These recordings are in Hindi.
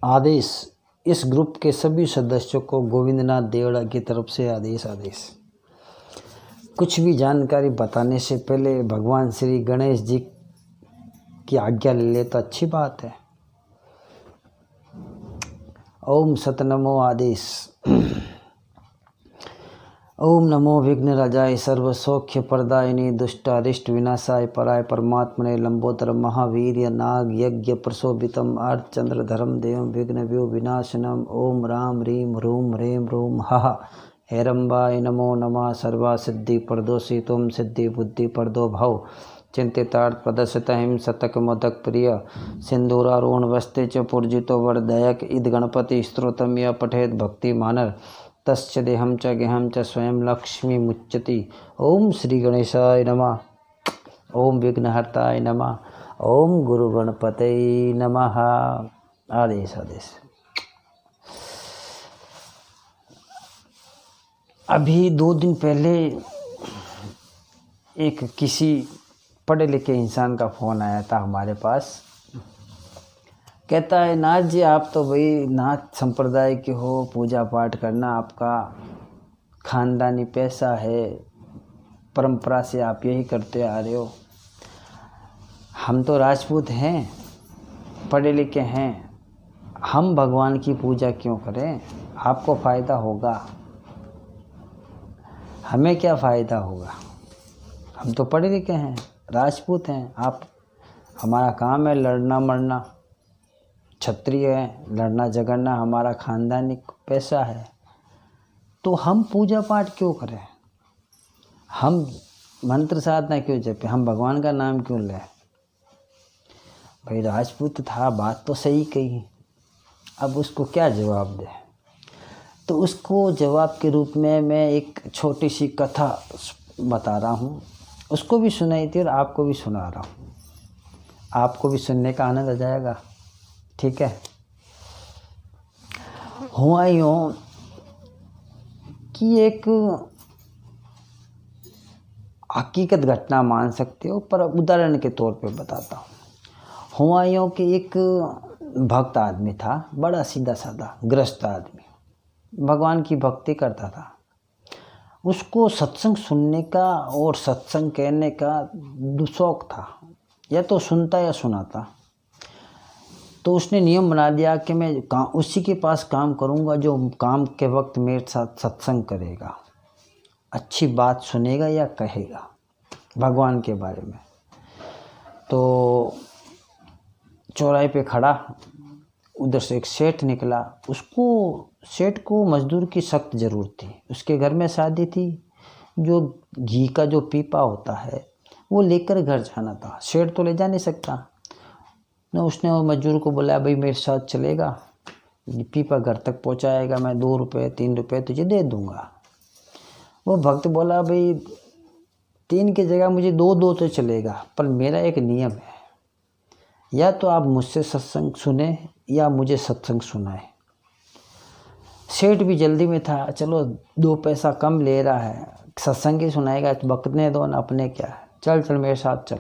आदेश। इस ग्रुप के सभी सदस्यों को गोविंदनाथ देवड़ा की तरफ से आदेश। कुछ भी जानकारी बताने से पहले भगवान श्री गणेश जी की आज्ञा ले ले तो अच्छी बात है। ओम सतनमो आदेश। ओम नमो विघ्नराजाय सर्वसौख्य प्रदायिनी दुष्टारिष्ट विनाशाय पराय परमात्मने लंबोदर महावीर्य नाग यज्ञ प्रशोभितम अर्धचंद्रधरम देवं विघ्नव्यो विनाशनम। ओम राम ह्रीं ह्रूं ह्रीं ह्रूं हः हेरंबाय नमो नमः। सर्वा सिद्धि प्रदोषि तुम सिद्धि बुद्धि प्रदो भव चिंतितार्थ प्रदर्शित हिम शतक मोदक प्रिय सिंदूरारोहण वस्ते च पूर्जितो वरदायक इद गणपति स्त्रोतम य पठेत भक्ति मानर तस्य देहम च गेहम च स्वयं लक्ष्मी मुच्यति। ओम श्री गणेशाय नमः। ओम विघ्नहर्ताय नमः। ओम गुरु गणपते नमः। आदेश। अभी 2 दिन पहले एक किसी पढ़े लिखे इंसान का फ़ोन आया था हमारे पास। कहता है, नाथ जी आप तो भाई नाथ संप्रदाय के हो, पूजा पाठ करना आपका खानदानी पैसा है, परंपरा से आप यही करते आ रहे हो। हम तो राजपूत हैं, पढ़े लिखे हैं, हम भगवान की पूजा क्यों करें? आपको फ़ायदा होगा, हमें क्या फ़ायदा होगा? हम तो पढ़े लिखे हैं, राजपूत हैं। आप हमारा काम है लड़ना मरना, क्षत्रिय है, लड़ना झगड़ना हमारा खानदानी पैसा है, तो हम पूजा पाठ क्यों करें? हम मंत्र साधना क्यों जपें? हम भगवान का नाम क्यों लें? भाई राजपूत था, बात तो सही कही, अब उसको क्या जवाब दे? तो उसको जवाब के रूप में मैं एक छोटी सी कथा बता रहा हूँ। उसको भी सुनाई थी और आपको भी सुना रहा हूँ, आपको भी सुनने का आनंद आ जाएगा। ठीक है। हुआ यूँ कि एक हकीकत घटना मान सकते हो, पर उदाहरण के तौर पे बताता हूँ। हुआ यूँ कि एक भक्त आदमी था, बड़ा सीधा साधा गृहस्थ आदमी, भगवान की भक्ति करता था। उसको सत्संग सुनने का और सत्संग कहने का शौक था, या तो सुनता या सुनाता। तो उसने नियम बना दिया कि मैं उसी के पास काम करूंगा जो काम के वक्त मेरे साथ सत्संग करेगा, अच्छी बात सुनेगा या कहेगा भगवान के बारे में। तो चौराहे पे खड़ा, उधर से एक सेठ निकला। सेठ को मजदूर की सख्त ज़रूरत थी। उसके घर में शादी थी, जो घी का जो पीपा होता है वो लेकर घर जाना था। सेठ तो ले जा नहीं सकता ना। उसने वो मजदूर को बोला, भाई मेरे साथ चलेगा, पीपा घर तक पहुंचाएगा, मैं 2 रुपये 3 रुपये तुझे दे दूंगा। वो भक्त बोला, भाई 3 की जगह मुझे 2 तो चलेगा, पर मेरा एक नियम है, या तो आप मुझसे सत्संग सुने या मुझे सत्संग सुनाए। सेठ भी जल्दी में था, चलो 2 पैसा कम ले रहा है, सत्संग ही सुनाएगा, बकने दो ना, अपने क्या है, चल मेरे साथ चल।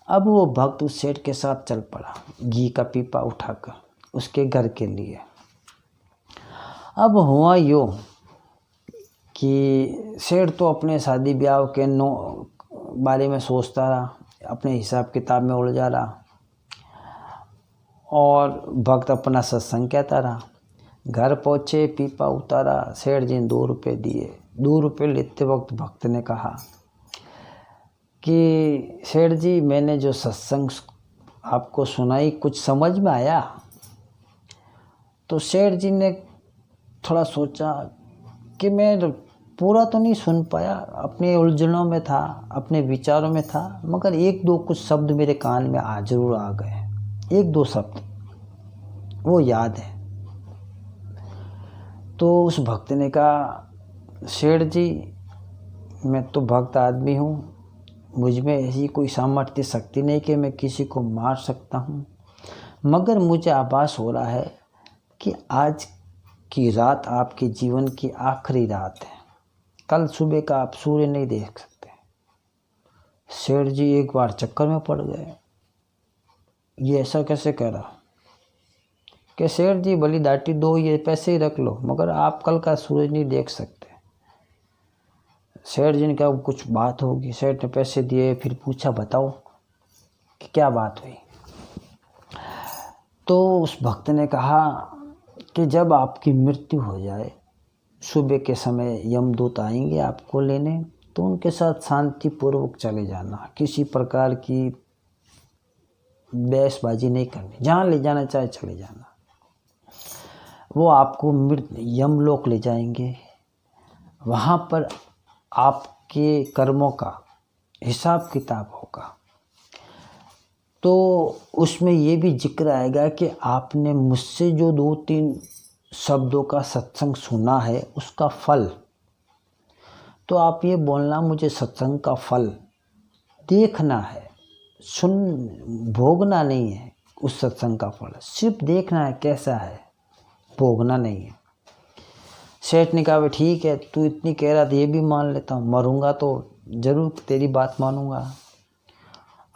अब वो भक्त उस सेठ के साथ चल पड़ा, घी का पीपा उठाकर उसके घर के लिए। अब हुआ यूँ कि सेठ तो अपने शादी ब्याह के बारे में सोचता रहा, अपने हिसाब किताब में उलझा रहा, और भक्त अपना सत्संग कहता रहा। घर पहुँचे, पीपा उतारा, सेठ जी ने 2 रुपये दिए। 2 रुपये लेते वक्त भक्त ने कहा कि सेठ जी, मैंने जो सत्संग आपको सुनाई कुछ समझ में आया? तो सेठ जी ने थोड़ा सोचा कि मैं पूरा तो नहीं सुन पाया, अपने उलझनों में था, अपने विचारों में था, मगर 1-2 कुछ शब्द मेरे कान में जरूर आ गए, 1-2 शब्द वो याद है। तो उस भक्त ने कहा, सेठ जी मैं तो भक्त आदमी हूँ, मुझ में ऐसी कोई सामर्थ्य शक्ति नहीं कि मैं किसी को मार सकता हूँ, मगर मुझे आभास हो रहा है कि आज की रात आपके जीवन की आखिरी रात है, कल सुबह का आप सूर्य नहीं देख सकते। सेठ जी एक बार चक्कर में पड़ गए, ये ऐसा कैसे कह रहा? कि सेठ जी भली दाटी दो, ये पैसे ही रख लो, मगर आप कल का सूरज नहीं देख सकते। सेठ जी ने कहा कुछ बात होगी। सेठ ने पैसे दिए, फिर पूछा बताओ कि क्या बात हुई। तो उस भक्त ने कहा कि जब आपकी मृत्यु हो जाए, सुबह के समय यमदूत आएंगे आपको लेने, तो उनके साथ शांतिपूर्वक चले जाना, किसी प्रकार की बहसबाजी नहीं करनी, जहाँ ले जाना चाहे चले जाना। वो आपको यमलोक ले जाएंगे, वहाँ पर आपके कर्मों का हिसाब किताब होगा। तो उसमें ये भी जिक्र आएगा कि आपने मुझसे जो 2-3 शब्दों का सत्संग सुना है उसका फल, तो आप ये बोलना मुझे सत्संग का फल देखना है, भोगना नहीं है। उस सत्संग का फल सिर्फ देखना है कैसा है, भोगना नहीं है। सेठ ने कहा ठीक है, तू इतनी कह रहा था, ये भी मान लेता हूँ, मरूंगा तो जरूर तेरी बात मानूंगा।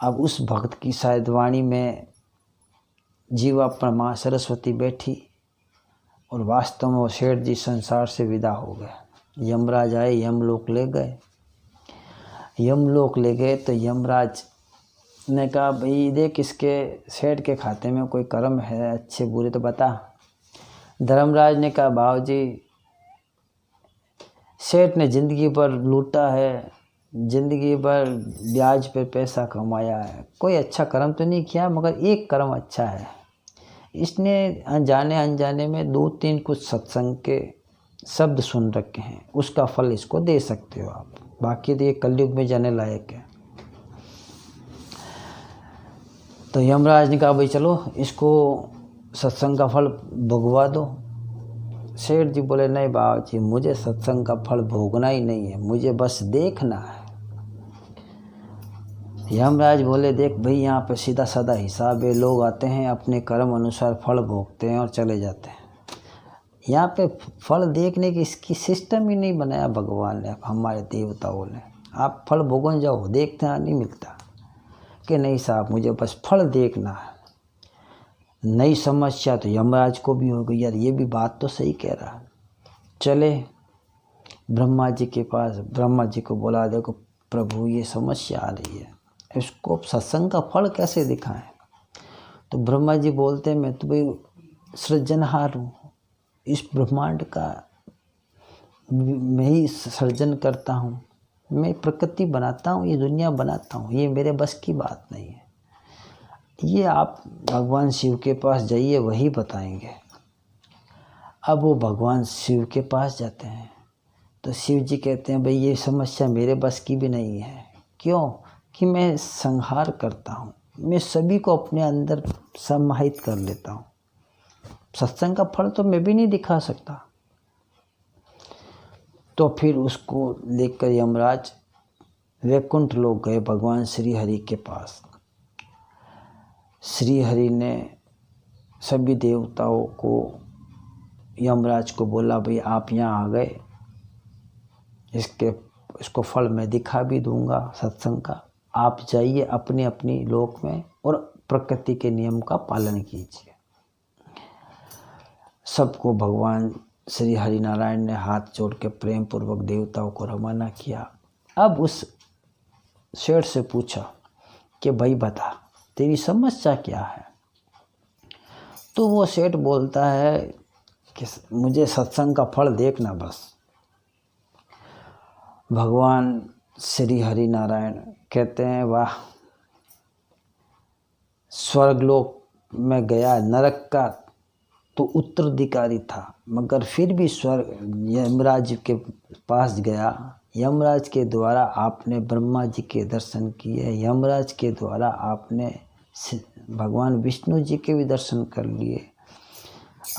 अब उस भक्त की शायद वाणी में जीवा पर माँ सरस्वती बैठी, और वास्तव में वो सेठ जी संसार से विदा हो गए। यमराज आए, यमलोक ले गए। यमलोक ले गए तो यमराज ने कहा भाई देख, इसके सेठ के खाते में कोई कर्म है अच्छे बुरे तो बता। धर्मराज ने कहा बाबूजी, सेठ ने ज़िंदगी भर लूटा है, ज़िंदगी भर ब्याज पे पैसा कमाया है, कोई अच्छा कर्म तो नहीं किया, मगर एक कर्म अच्छा है, इसने अनजाने अनजाने में 2-3 कुछ सत्संग के शब्द सुन रखे हैं, उसका फल इसको दे सकते हो आप, बाकी तो ये कलयुग में जाने लायक है। तो यमराज ने कहा भाई चलो इसको सत्संग का फल भोगवा दो। सेठ जी बोले नहीं बाबा जी, मुझे सत्संग का फल भोगना ही नहीं है, मुझे बस देखना है। यमराज बोले देख भाई, यहाँ पे सीधा साधा हिसाब है, लोग आते हैं अपने कर्म अनुसार फल भोगते हैं और चले जाते हैं। यहाँ पे फल देखने की इसकी सिस्टम ही नहीं बनाया भगवान ने, हमारे देवताओं ने। आप फल भोगन जाओ, देखते हैं नहीं मिलता कि नहीं साहब मुझे बस फल देखना है। नई समस्या तो यमराज को भी हो गई, यार ये भी बात तो सही कह रहा। चले ब्रह्मा जी के पास, ब्रह्मा जी को बोला देखो प्रभु ये समस्या आ रही है, इसको सत्संग का फल कैसे दिखाएं। तो ब्रह्मा जी बोलते मैं तो भाई सृजनहार हूँ, इस ब्रह्मांड का मैं ही सर्जन करता हूँ, मैं प्रकृति बनाता हूँ, ये दुनिया बनाता हूँ, ये मेरे बस की बात नहीं है। ये आप भगवान शिव के पास जाइए, वही बताएंगे। अब वो भगवान शिव के पास जाते हैं तो शिव जी कहते हैं भाई ये समस्या मेरे बस की भी नहीं है। क्यों? कि मैं संहार करता हूँ, मैं सभी को अपने अंदर समाहित कर लेता हूँ, सत्संग का फल तो मैं भी नहीं दिखा सकता। तो फिर उसको लेकर यमराज वैकुंठ लोग गए भगवान श्री हरि के पास। श्री हरि ने सभी देवताओं को, यमराज को बोला भाई आप यहाँ आ गए, इसको फल मैं दिखा भी दूंगा सत्संग का, आप जाइए अपने अपनी लोक में और प्रकृति के नियम का पालन कीजिए। सबको भगवान श्री हरि नारायण ने हाथ जोड़ के प्रेम पूर्वक देवताओं को रवाना किया। अब उस सेठ से पूछा कि भाई बता तेरी समस्या क्या है। तो वो सेठ बोलता है कि मुझे सत्संग का फल देखना बस। भगवान श्री हरि नारायण कहते हैं वाह, स्वर्गलोक में गया, नरक का तो उत्तराधिकारी था, मगर फिर भी स्वर्ग यमराज के पास गया। यमराज के द्वारा आपने ब्रह्मा जी के दर्शन किए, यमराज के द्वारा आपने भगवान विष्णु जी के भी दर्शन कर लिए,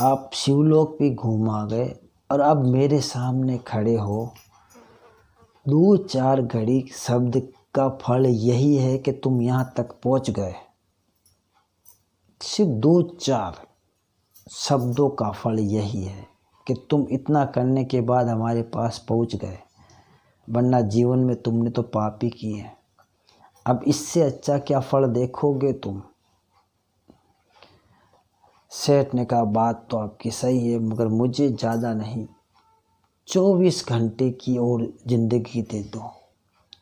आप शिवलोक भी घूमा गए, और अब मेरे सामने खड़े हो। 2-4 घड़ी शब्द का फल यही है कि तुम यहाँ तक पहुँच गए। सिर्फ 2-4 शब्दों का फल यही है कि तुम इतना करने के बाद हमारे पास पहुँच गए, वरना जीवन में तुमने तो पाप ही किए। अब इससे अच्छा क्या फल देखोगे तुम। सेठ ने कहा बात तो आपकी सही है, मगर मुझे ज़्यादा नहीं 24 घंटे की और ज़िंदगी दे दो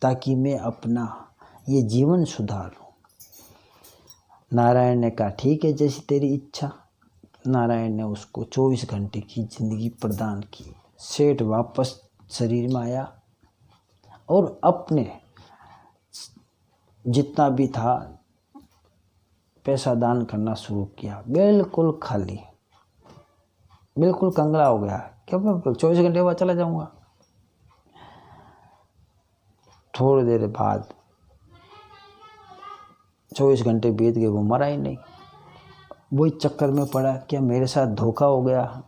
ताकि मैं अपना ये जीवन सुधारूं। नारायण ने कहा ठीक है, जैसी तेरी इच्छा। नारायण ने उसको 24 घंटे की ज़िंदगी प्रदान की। सेठ वापस शरीर में आया और अपने जितना भी था पैसा दान करना शुरू किया। बिल्कुल खाली, बिल्कुल कंगला हो गया। क्या मैं 24 घंटे बाद चला जाऊंगा? थोड़ी देर बाद 24 घंटे बीत गए, वो मरा ही नहीं। वही चक्कर में पड़ा, क्या मेरे साथ धोखा हो गया?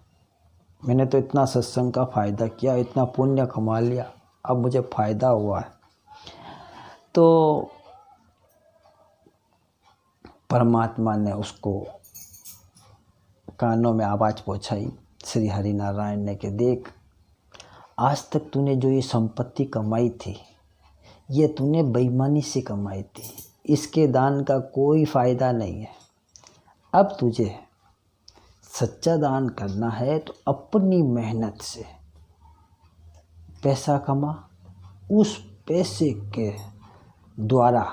मैंने तो इतना सत्संग का फ़ायदा किया, इतना पुण्य कमा लिया, अब मुझे फ़ायदा हुआ है। तो परमात्मा ने उसको कानों में आवाज़ पहुंचाई, श्री हरि नारायण ने, कि देख, आज तक तूने जो ये संपत्ति कमाई थी ये तूने बेईमानी से कमाई थी, इसके दान का कोई फ़ायदा नहीं है। अब तुझे सच्चा दान करना है तो अपनी मेहनत से पैसा कमा, उस पैसे के द्वारा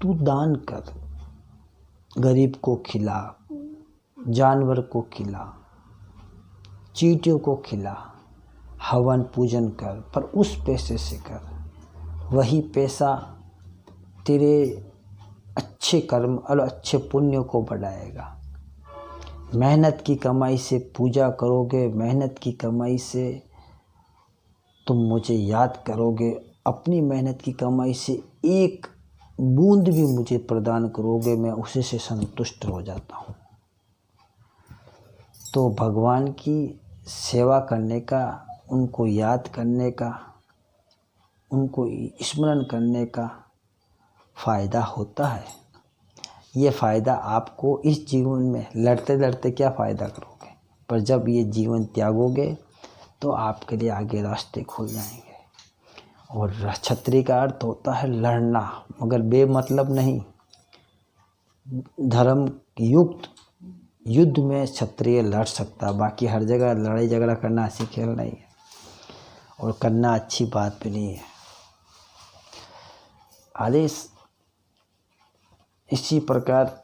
तू दान कर, गरीब को खिला, जानवर को खिला, चींटियों को खिला, हवन पूजन कर, पर उस पैसे से कर। वही पैसा तेरे अच्छे कर्म और अच्छे पुण्य को बढ़ाएगा। मेहनत की कमाई से पूजा करोगे, मेहनत की कमाई से तुम मुझे याद करोगे, अपनी मेहनत की कमाई से एक बूंद भी मुझे प्रदान करोगे, मैं उसी से संतुष्ट हो जाता हूँ। तो भगवान की सेवा करने का, उनको याद करने का, उनको स्मरण करने का फ़ायदा होता है। ये फ़ायदा आपको इस जीवन में लड़ते लड़ते क्या फ़ायदा करोगे, पर जब ये जीवन त्यागोगे तो आपके लिए आगे रास्ते खुल जाएंगे। और क्षत्रिय का अर्थ होता है लड़ना, मगर बेमतलब नहीं। धर्म युक्त युद्ध में क्षत्रिय लड़ सकता, बाकी हर जगह लड़ाई झगड़ा करना ऐसी खेल नहीं है, और करना अच्छी बात भी नहीं है। आदेश इसी प्रकार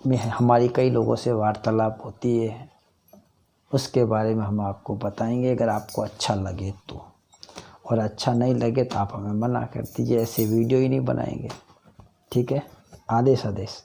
में हमारी कई लोगों से वार्तालाप होती है, उसके बारे में हम आपको बताएंगे, अगर आपको अच्छा लगे तो। और अच्छा नहीं लगे तो आप हमें मना कर दीजिए, ऐसे वीडियो ही नहीं बनाएंगे। ठीक है, आदेश आदेश।